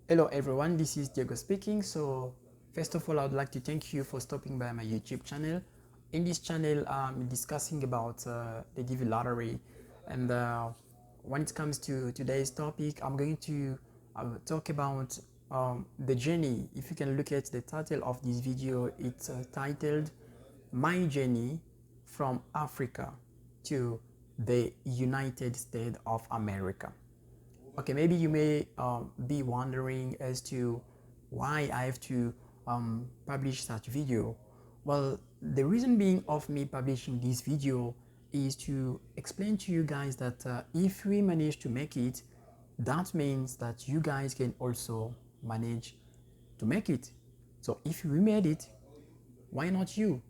Hello everyone, this is Diego speaking. So first of all, I would like to thank you for stopping by my YouTube channel. In this channel, I'm discussing about the DV lottery, and when it comes to today's topic, I'm going to talk about the journey. If you can look at the title of this video, it's titled "My Journey from Africa to the United States of America." Okay, maybe you may be wondering as to why I have to publish such video. Well, the reason being of me publishing this video is to explain to you guys that if we manage to make it, that means that you guys can also manage to make it. So if we made it, why not you?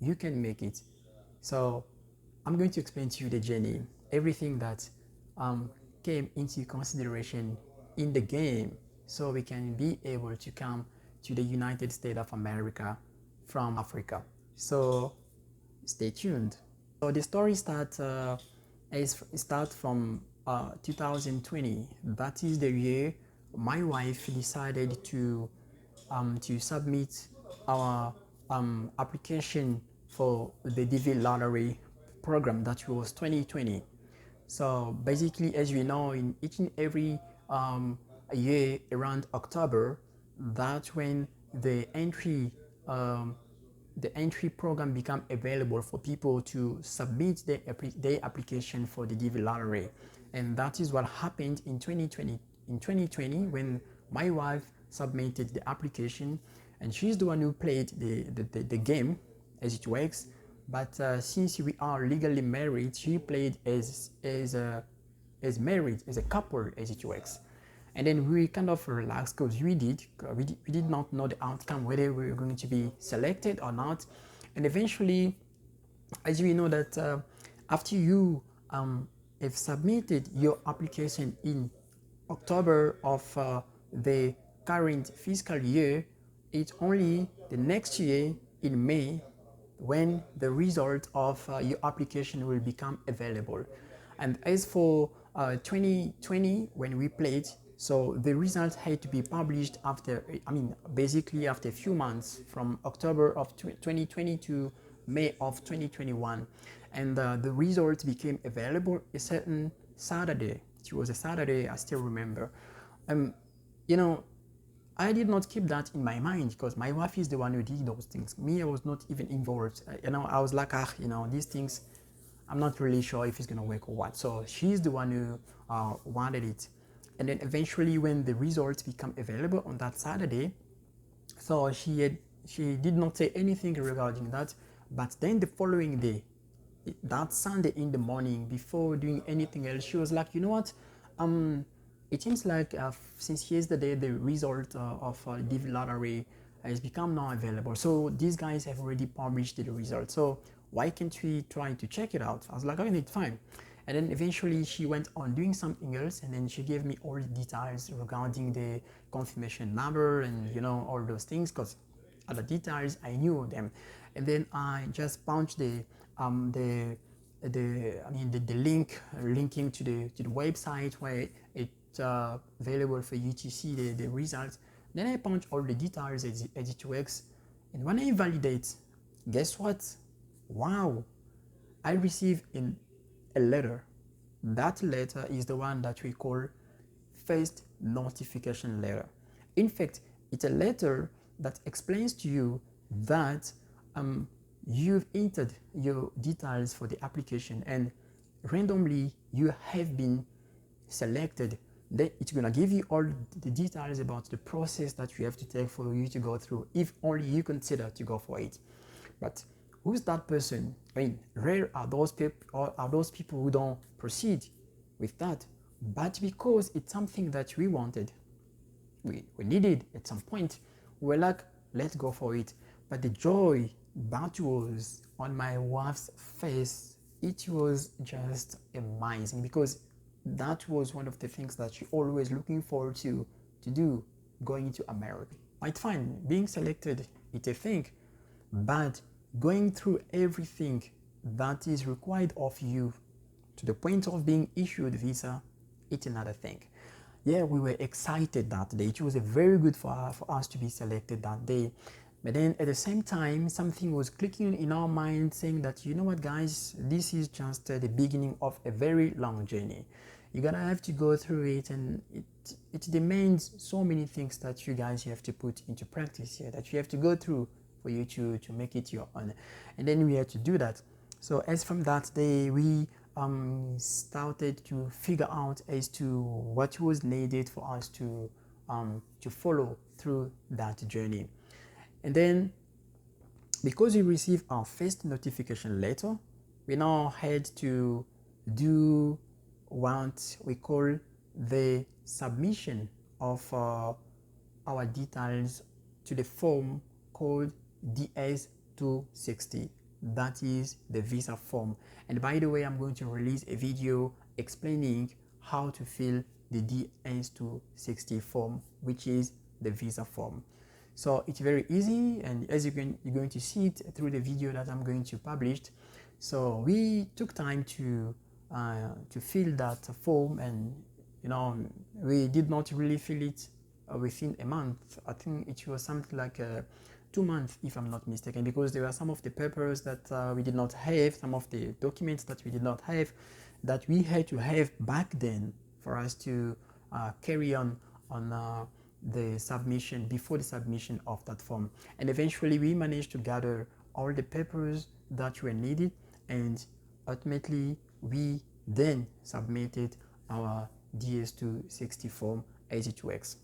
You can make it. So I'm going to explain to you the journey, everything that um, came into consideration in the game so we can be able to come to the United States of America from Africa. So stay tuned. So the story start from 2020. That is the year my wife decided to submit our application for the DV lottery program that was 2020. So basically, as we know, in each and every year around October, that's when um, the entry program become available for people to submit their application for the DV lottery, and that is what happened in 2020. In 2020, when my wife submitted the application, and she's the one who played the game as it works. But since we are legally married, she played as married, as a couple, as it works. And then we kind of relaxed because we did not know the outcome, whether we were going to be selected or not. And eventually, as we know that after you have submitted your application in October of the current fiscal year, it's only the next year in May when the result of your application will become available. And as for 2020, when we played, so the results had to be published after, basically after a few months, from October of 2020 to May of 2021. And the results became available a certain Saturday. It was a Saturday, I still remember. Um, you know, I did not keep that in my mind because my wife is the one who did those things. Me, I was not even involved. I was like, these things, I'm not really sure if it's gonna work or what. So she's the one who wanted it. And then eventually, when the results become available on that Saturday, so she did not say anything regarding that. But then the following day, that Sunday in the morning, before doing anything else, she was like, you know what? It seems like since yesterday the result of DV lottery has become now available. So these guys have already published the result. So why can't we try to check it out? I was like, okay, it's fine. And then eventually she went on doing something else, and then she gave me all the details regarding the confirmation number and all those things, because other details I knew them. And then I just punched the link linking to the website where it's available for you to see the results. Then I punch all the details as it works, and when I validate, guess what? Wow, I received a letter. That letter is the one that we call first notification letter. In fact, it's a letter that explains to you that you've entered your details for the application and randomly you have been selected. Then it's gonna give you all the details about the process that you have to take for you to go through, if only you consider to go for it. But who's that person? Rare are those people who don't proceed with that. But because it's something that we wanted, we needed at some point, we were like, let's go for it. But the joy that was on my wife's face, it was just amazing, because that was one of the things that she always looking forward to do, going to America. It's fine, being selected, it's a thing, but going through everything that is required of you to the point of being issued visa, it's another thing. yeah, we were excited that day. It was a very good for us to be selected that day. But then at the same time, something was clicking in our mind saying that, you know what, guys, this is just the beginning of a very long journey. You're gonna have to go through it, and it demands so many things that you guys have to put into practice here, that you have to go through for you to make it your own. And then we had to do that. So as from that day, we started to figure out as to what was needed for us to follow through that journey. And then, because we received our first notification letter, we now had to do what we call the submission of our details to the form called DS260. That is the visa form. And by the way, I'm going to release a video explaining how to fill the DS260 form, which is the visa form. So it's very easy, and as you're going to see it through the video that I'm going to publish. So we took time to fill that form, and we did not really fill it within a month. I think it was something like 2 months, if I'm not mistaken, because there were some of the papers that we did not have, some of the documents that we did not have, that we had to have back then for us to carry on the submission, before the submission of that form. And eventually we managed to gather all the papers that were needed, and ultimately we then submitted our DS260 form as it works.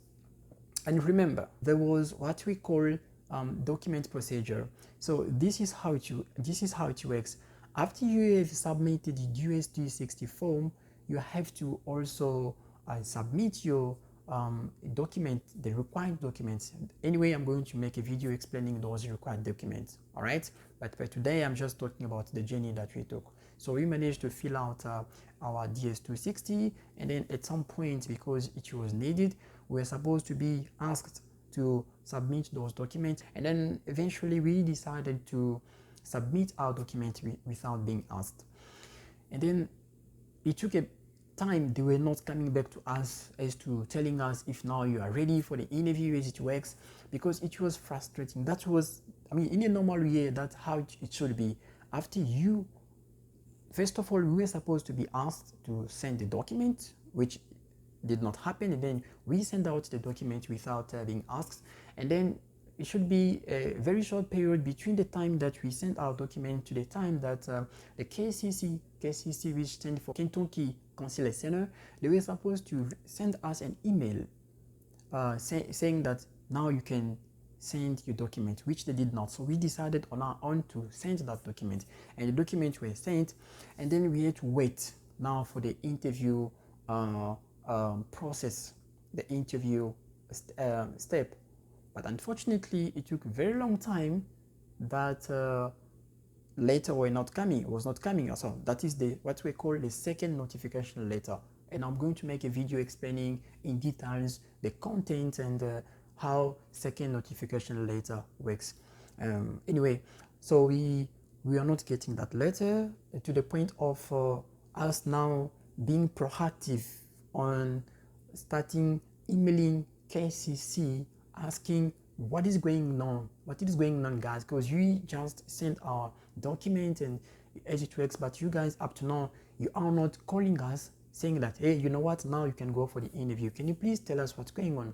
And remember, there was what we call document procedure. So this is how it works. After you have submitted the DS260 form, you have to also submit your document, the required documents. Anyway, I'm going to make a video explaining those required documents. All right, but for today, I'm just talking about the journey that we took. So we managed to fill out our DS260, and then at some point, because it was needed, we were supposed to be asked to submit those documents, and then eventually we decided to submit our document without being asked. And then it took a time. They were not coming back to us as to telling us if now you are ready for the interview as it works, because it was frustrating. That was, I mean, in a normal year, that's how it should be. After you, first of all, we were supposed to be asked to send the document, which did not happen, and then we send out the document without being asked. And then it should be a very short period between the time that we send our document to the time that the KCC, which stands for Kentucky Consular Center, they were supposed to send us an email saying that now you can send your document, which they did not. So we decided on our own to send that document, and the documents were sent, and then we had to wait now for the interview process, the interview step. But unfortunately, it took a very long time. That letter was not coming. So that is what we call the second notification letter. And I'm going to make a video explaining in details the content and how second notification letter works. Anyway, so we are not getting that letter, to the point of us now being proactive on starting emailing KCC asking what is going on, guys, because we just sent our document and as it works, but you guys up to now, you are not calling us saying that, hey, you know what, now you can go for the interview, can you please tell us what's going on?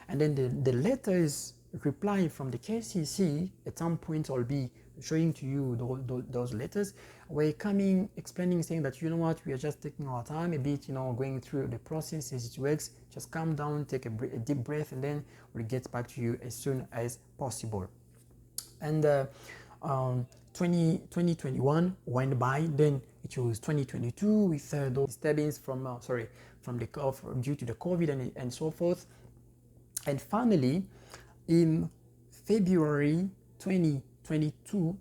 And then the letters reply from the KCC, at some point I'll be showing to you those letters, were coming explaining, saying that, you know what, we are just taking our time a bit, going through the process as it works, just calm down, take a deep breath, and then we'll get back to you as soon as possible. And 2021 went by, then it was 2022 with those disturbance from due to the COVID and so forth. And finally, in February 2022,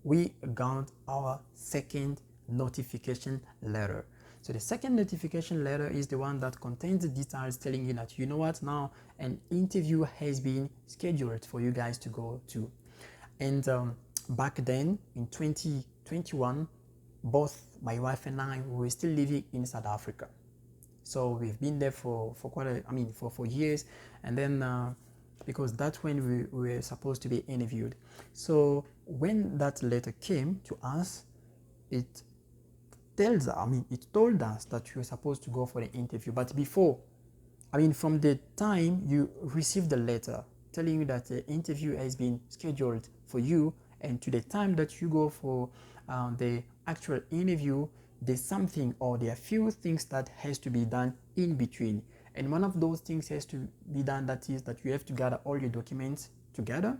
we got our second notification letter. So the second notification letter is the one that contains the details telling you that, you know what, now an interview has been scheduled for you guys to go to. And back then in 2021, both my wife and I were still living in South Africa. So we've been there for quite a, I mean, for years. And then because that's when we were supposed to be interviewed. So when that letter came to us, it it told us that you were supposed to go for the interview. But before, I mean, from the time you received the letter telling you that the interview has been scheduled for you, and to the time that you go for the actual interview, there's something, or there are few things that has to be done in between. And one of those things has to be done, that is that you have to gather all your documents together,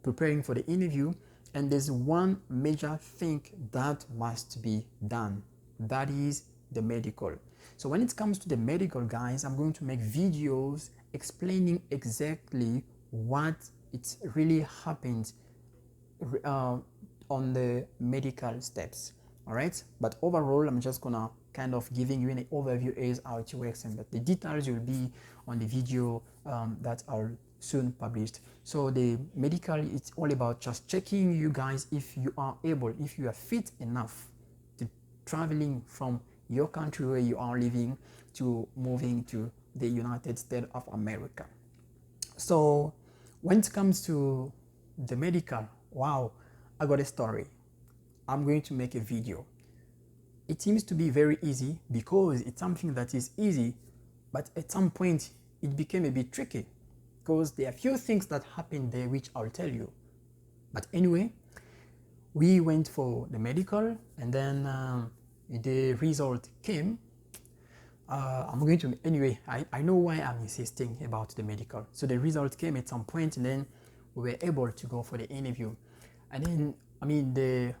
preparing for the interview. And there's one major thing that must be done, that is the medical. So when it comes to the medical, guys, I'm going to make videos explaining exactly what it's really happened on the medical steps. All right, but overall I'm just gonna kind of giving you an overview as how it works, and that the details will be on the video that are soon published. So the medical, it's all about just checking you guys if you are able, if you are fit enough to traveling from your country where you are living to moving to the United States of America. So when it comes to the medical, wow, I got a story. I'm going to make a video. It seems to be very easy because it's something that is easy, but at some point it became a bit tricky because there are few things that happened there which I'll tell you. But anyway, we went for the medical, and then the result came. I'm going to, anyway, I know why I'm insisting about the medical. So the result came at some point, and then we were able to go for the interview. And then, I mean, the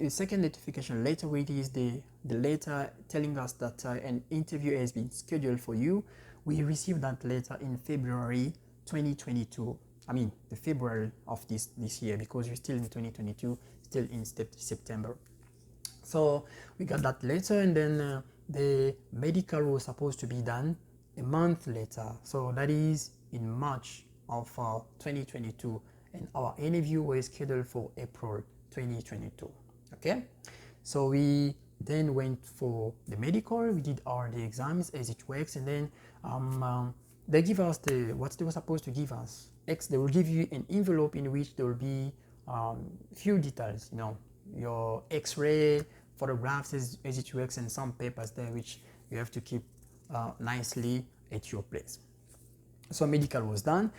second notification later, which is the letter telling us that an interview has been scheduled for you. We received that letter in February 2022. I mean, the February of this year, because we're still in 2022, still in September. So we got that letter, and then the medical was supposed to be done a month later. So that is in March of 2022, and our interview was scheduled for April 2022. Okay, so we then went for the medical. We did all the exams as it works, and then they give us what they were supposed to give us. They will give you an envelope in which there will be few details, you know, your X-ray, photographs as it works, and some papers there which you have to keep nicely at your place. So medical was done,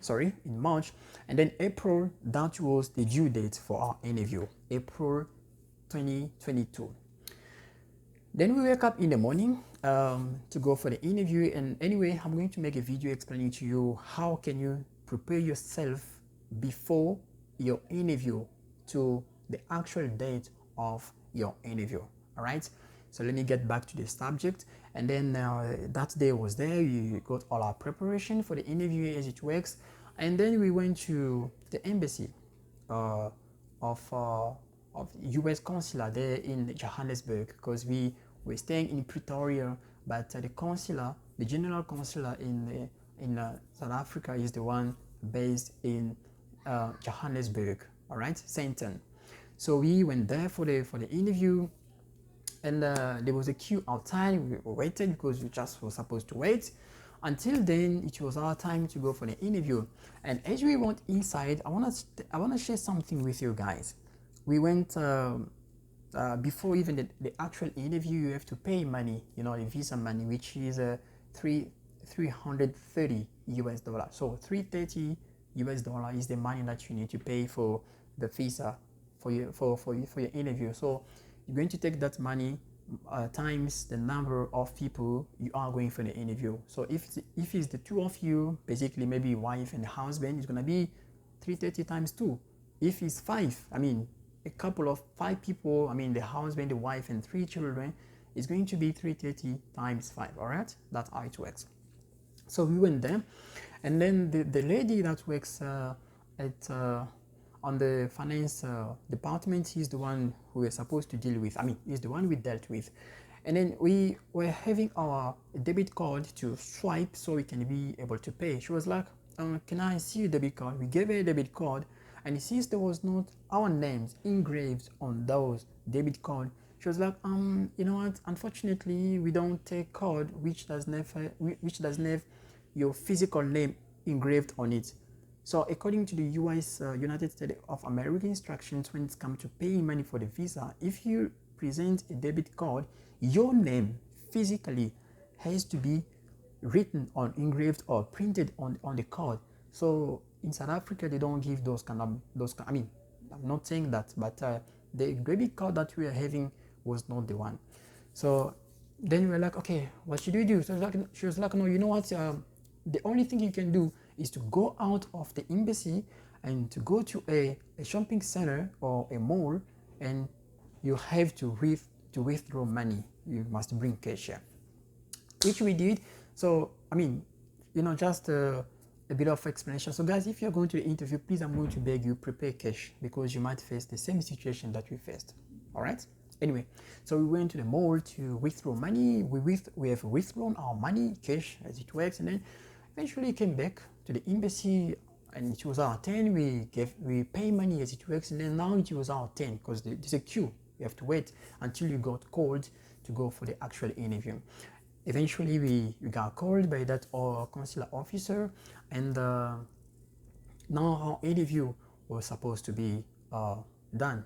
sorry, in March, and then April, that was the due date for our interview, April 2022. Then we wake up in the morning to go for the interview, and anyway, I'm going to make a video explaining to you how can you prepare yourself before your interview to the actual date of your interview. All right, so let me get back to the subject. And then that day was there, you got all our preparation for the interview as it works, and then we went to the embassy of US consular there in Johannesburg, because we were staying in Pretoria, but the consular, the general consular in South Africa, is the one based in Johannesburg. All right, Sandton. So we went there for the interview, and there was a queue outside. We waited because we just were supposed to wait. Until then, it was our time to go for the interview. And as we went inside, I wanna share something with you guys. We went before even the actual interview. You have to pay money, you know, the visa money, which is $330 US. So $330 US is the money that you need to pay for the visa for your interview. So you're going to take that money times the number of people you are going for the interview. So if it's the two of you, basically maybe wife and husband, it's gonna be 330 times 2. If it's 5, I mean a couple of 5 people, I mean the husband, the wife, and 3 children, it's going to be 330 times 5. All right, that's how it works. So we went there, and then the lady that works on the finance department is the one who we're supposed to deal with. I mean, is the one we dealt with. And then we were having our debit card to swipe so we can be able to pay. She was like, can I see your debit card? We gave her a debit card, and since there was not our names engraved on those debit card, She was like, you know what? Unfortunately, we don't take card which doesn't have your physical name engraved on it. So according to the US United States of America instructions, when it's come to paying money for the visa, if you present a debit card, your name physically has to be written on, engraved or printed on the card. So in South Africa, they don't give I mean, I'm not saying that, but the debit card that we are having was not the one. So then we were like, okay, what should we do? So she was like, no, you know what? The only thing you can do is to go out of the embassy and to go to a shopping center or a mall, and you have to withdraw money. You must bring cash here, which we did. So I mean, you know, just a bit of explanation. So guys, if you're going to the interview, please, I'm going to beg you, prepare cash, because you might face the same situation that we faced. All right. Anyway, so we went to the mall to withdraw money. We have withdrawn our money, cash as it works, and then eventually came back to the embassy, and it was our turn. We pay money as it works, and then now it was our turn because there's a queue. You have to wait until you got called to go for the actual interview. Eventually, we got called by that consular officer, and now our interview was supposed to be done.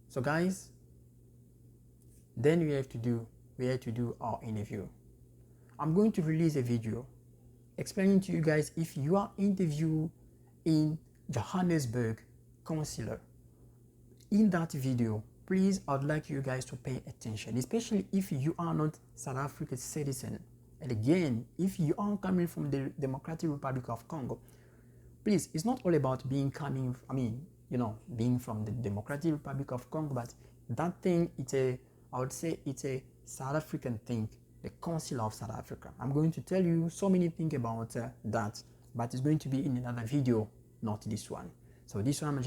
So guys, then we had to do our interview. I'm going to release a video explaining to you guys, if you are interviewed in Johannesburg consular, in that video, please, I'd like you guys to pay attention, especially if you are not South African citizen. And again, if you are coming from the Democratic Republic of Congo, please, it's not all about being from the Democratic Republic of Congo, but that thing, I would say it's a South African thing, the Council of South Africa. I'm going to tell you so many things about that, but it's going to be in another video, not this one. So this one I'm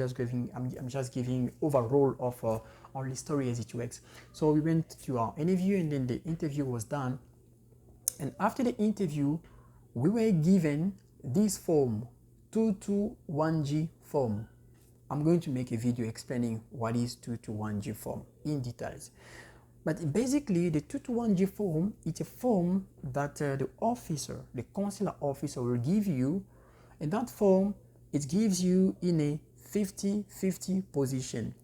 just giving overall of all the story as it works. So we went to our interview, and then the interview was done. And after the interview, we were given this form, 221G form. I'm going to make a video explaining what is 221G form in details. But basically, the 221G form, it's a form that the consular officer will give you, and that form, it gives you in a 50-50 position.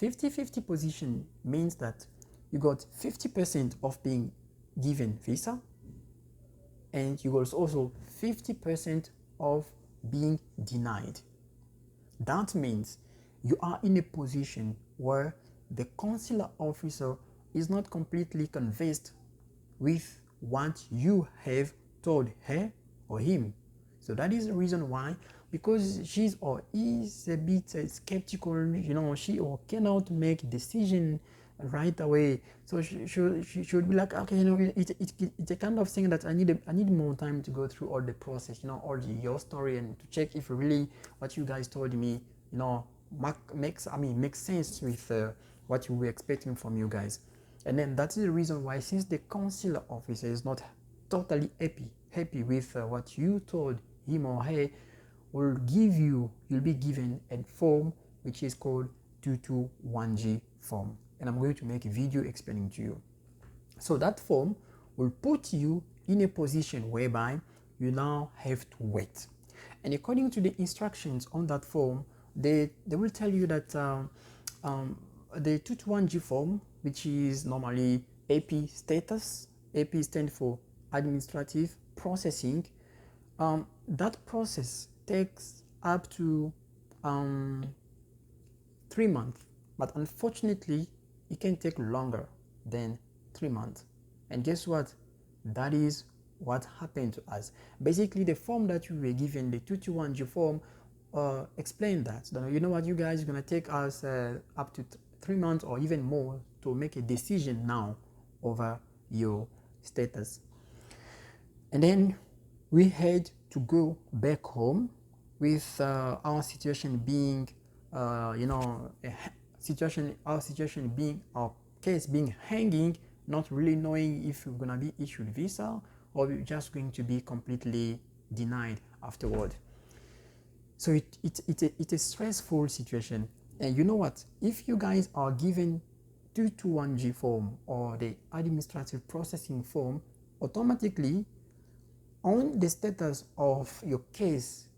50-50 position means that you got 50% of being given visa, and you got also 50% of being denied. That means you are in a position where the consular officer is not completely convinced with what you have told her or him. So that is the reason why, because she's or is a bit skeptical, she or cannot make a decision right away. So she should be like, okay, it's a kind of thing that I need more time to go through all the process, your story, and to check if really what you guys told me, makes sense with what you were expecting from you guys. And then that is the reason why, since the consular officer is not totally happy with what you told him or her, you'll be given a form which is called 221G form. And I'm going to make a video explaining to you. So that form will put you in a position whereby you now have to wait. And according to the instructions on that form, they will tell you that the 221G form, which is normally AP status, AP stands for administrative processing, that process takes up to 3 months, but unfortunately it can take longer than 3 months. And guess what? That is what happened to us. Basically, the form that we were given, the 221G form, explained that, you know what, you guys are going to take us up to 3 months or even more to make a decision now over your status. And then we had to go back home with our situation being, our case being hanging, not really knowing if we're going to be issued visa or we're just going to be completely denied afterward. So it's a stressful situation. And you know what? If you guys are given 221G form or the administrative processing form, automatically on the status of your case,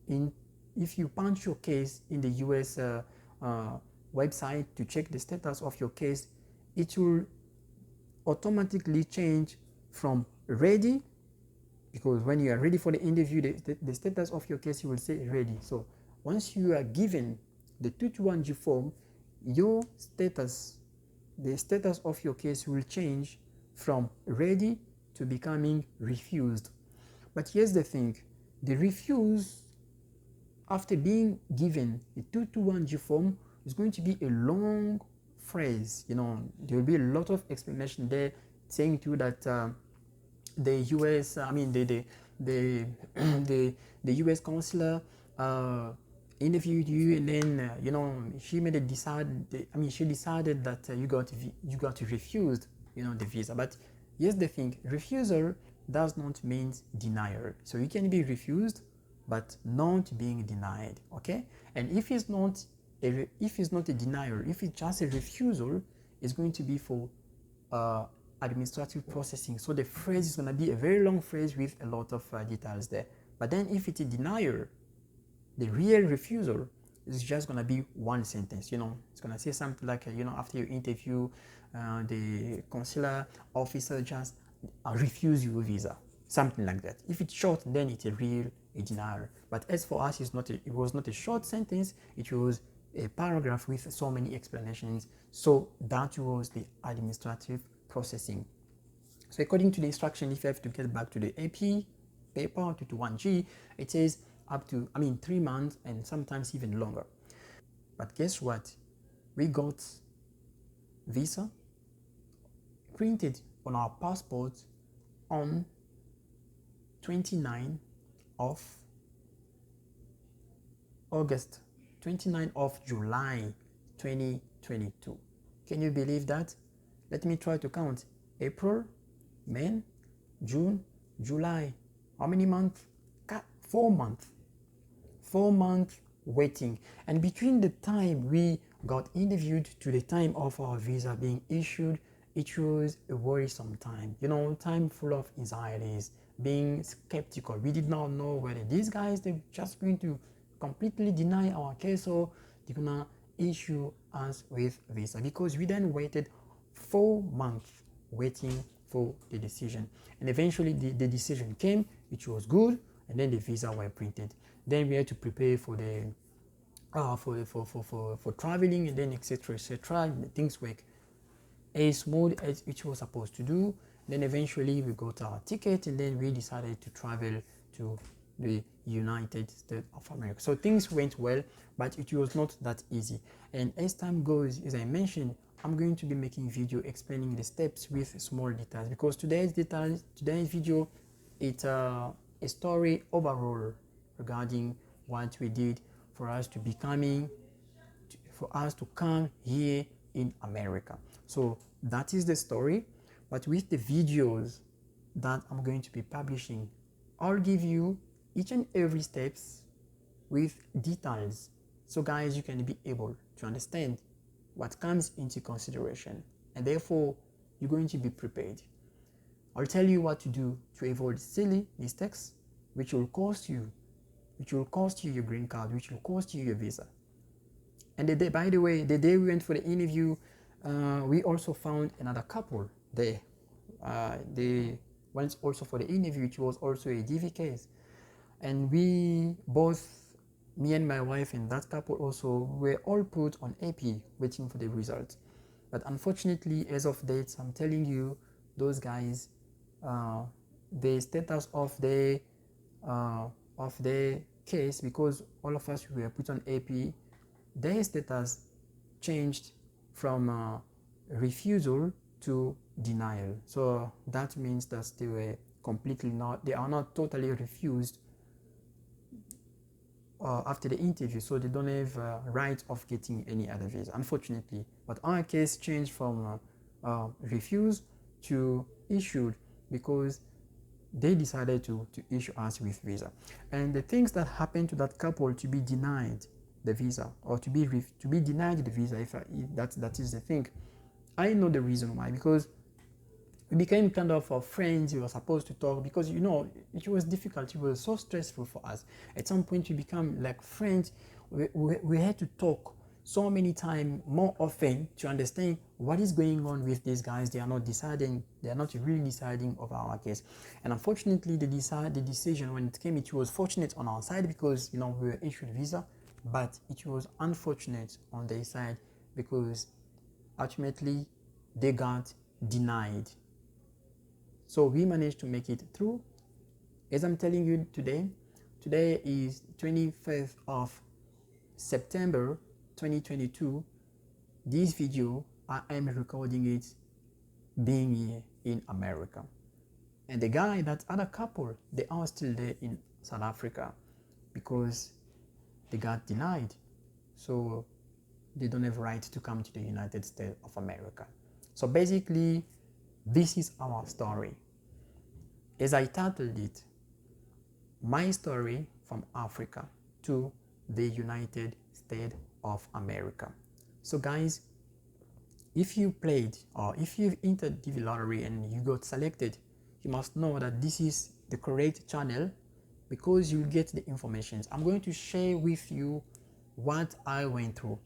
if you punch your case in the US website to check the status of your case, it will automatically change from ready, because when you are ready for the interview, the status of your case, you will say ready. So once you are given the 221G form, your status, the status of your case will change from ready to becoming refused. But here's the thing, the refuse, after being given the 221G form, is going to be a long phrase. You know, there will be a lot of explanation there saying to you that the US, I mean the the US consular interviewed you, and then you know, she made a she decided that you got refused, you know, the visa. But here's the thing, refusal does not mean denial. So you can be refused but not being denied, okay? And if it's not a denial, if it's just a refusal, it's going to be for administrative processing. So the phrase is going to be a very long phrase with a lot of details there. But then if it's a denial, the real refusal is just going to be one sentence. You know, it's going to say something like, you know, after your interview, the consular officer just refuse your visa, something like that. If it's short, then it's a denial. But as for us, it was not a short sentence, it was a paragraph with so many explanations. So that was the administrative processing. So according to the instruction, if you have to get back to the AP paper 221G, it says up to 3 months and sometimes even longer. But guess what? We got visa printed on our passport on 29 of August, 29 of July 2022. Can you believe that? Let me try to count. April, May, June, July. How many months? 4 months. 4 months waiting. And between the time we got interviewed to the time of our visa being issued, it was a worrisome time. You know, time full of anxieties, being skeptical. We did not know whether these guys, they're just going to completely deny our case or they're gonna issue us with visa, because we then waited 4 months waiting for the decision. And eventually the decision came, which was good, and then the visa were printed. Then we had to prepare for the for traveling, and then etc. Things work as smooth as it was supposed to do. Then eventually we got our ticket, and then we decided to travel to the United States of America. So things went well, but it was not that easy. And as time goes, as I mentioned, I'm going to be making video explaining the steps with small details, because today's video, it's a story overall regarding what we did for us to come here in America. So that is the story. But with the videos that I'm going to be publishing, I'll give you each and every steps with details, so guys, you can be able to understand what comes into consideration, and therefore you're going to be prepared. I'll tell you what to do to avoid silly mistakes which will cost you your green card, which will cost you your visa. And by the way, the day we went for the interview, we also found another couple there. They went also for the interview, which was also a DV case. And we both, me and my wife and that couple also, were all put on AP waiting for the results. But unfortunately, as of date, I'm telling you, those guys, the status of their case, because all of us were put on AP, their status changed from refusal to denial. So that means that they are not totally refused after the interview, so they don't have right of getting any other visa, unfortunately. But our case changed from refused to issued, because they decided to issue us with visa. And the things that happened to that couple to be denied the visa, or to be denied the visa, if that is the thing. I know the reason why, because we became kind of friends. We were supposed to talk because, you know, it was difficult. It was so stressful for us. At some point, we become like friends. We had to talk so many times, more often, to understand what is going on with these guys. They are not deciding. They are not really deciding of our case. And unfortunately, the decision when it came, it was fortunate on our side because, you know, we were issued visa, but it was unfortunate on their side because ultimately they got denied. So we managed to make it through. As I'm telling you today is 25th of September 2022. This video, I am recording it being here in America. And the guy, that other couple, they are still there in South Africa because they got denied. So they don't have right to come to the United States of America. So basically, this is our story. As I titled it, my story from Africa to the United States of America. So guys, if you played or if you've entered DV lottery and you got selected, you must know that this is the correct channel because you get the information. I'm going to share with you what I went through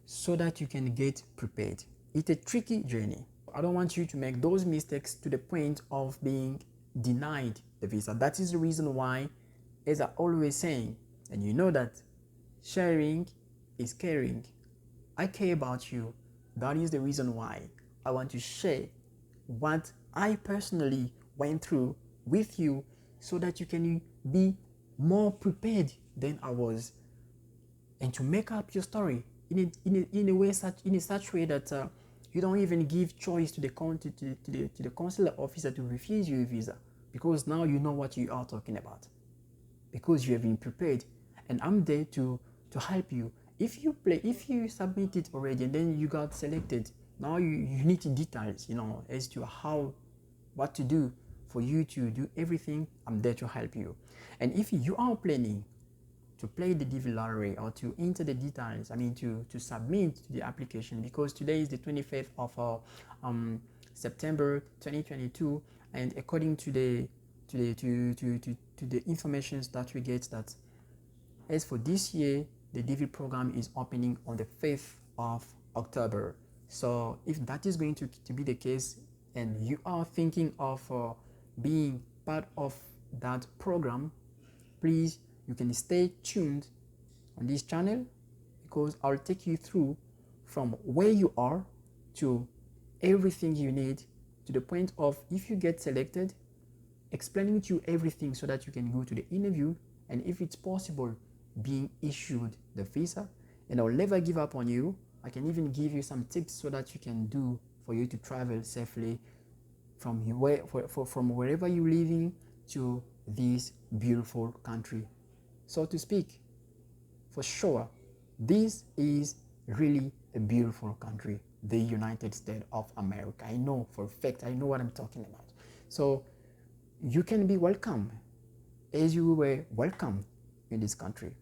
so that you can get prepared. It's a tricky journey. I don't want you to make those mistakes to the point of being denied the visa. That is the reason why, as I always saying, and you know that sharing is caring. I care about you. That is the reason why I want to share what I personally went through with you so that you can be more prepared than I was, and to make up your story in a way such way that you don't even give choice to the consular officer to refuse you a visa, because now you know what you are talking about, because you have been prepared, and I'm there to help you. If you submit it already and then you got selected, now you need details, you know, as to what to do for you to do everything. I'm there to help you. And if you are planning to play the DV lottery or to enter the details, I mean to submit to the application, because today is the 25th of September 2022, and according to the information that we get, that as for this year, the DV program is opening on the 5th of October. So if that is going to be the case and you are thinking of being part of that program, please, you can stay tuned on this channel, because I'll take you through from where you are to everything you need, to the point of, if you get selected, explaining to you everything so that you can go to the interview, and if it's possible, being issued the visa. And I'll never give up on you. I can even give you some tips so that you can do for you to travel safely from wherever you're living to this beautiful country, so to speak. For sure, this is really a beautiful country, the United States of America. I know for a fact, I know what I'm talking about. So you can be welcome as you were welcome in this country.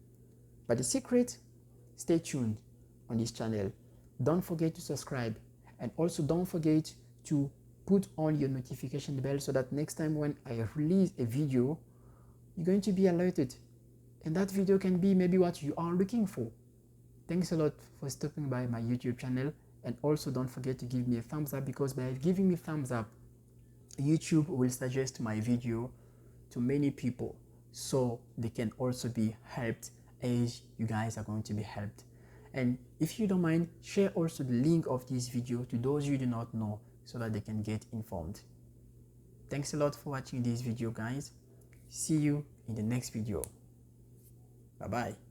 But the secret, stay tuned on this channel. Don't forget to subscribe, and also don't forget to put on your notification bell so that next time when I release a video, you're going to be alerted, and that video can be maybe what you are looking for. Thanks a lot for stopping by my YouTube channel, and also don't forget to give me a thumbs up, because by giving me thumbs up, YouTube will suggest my video to many people so they can also be helped as you guys are going to be helped. And if you don't mind, share also the link of this video to those you do not know so that they can get informed. Thanks a lot for watching this video, guys. See you in the next video. Bye bye.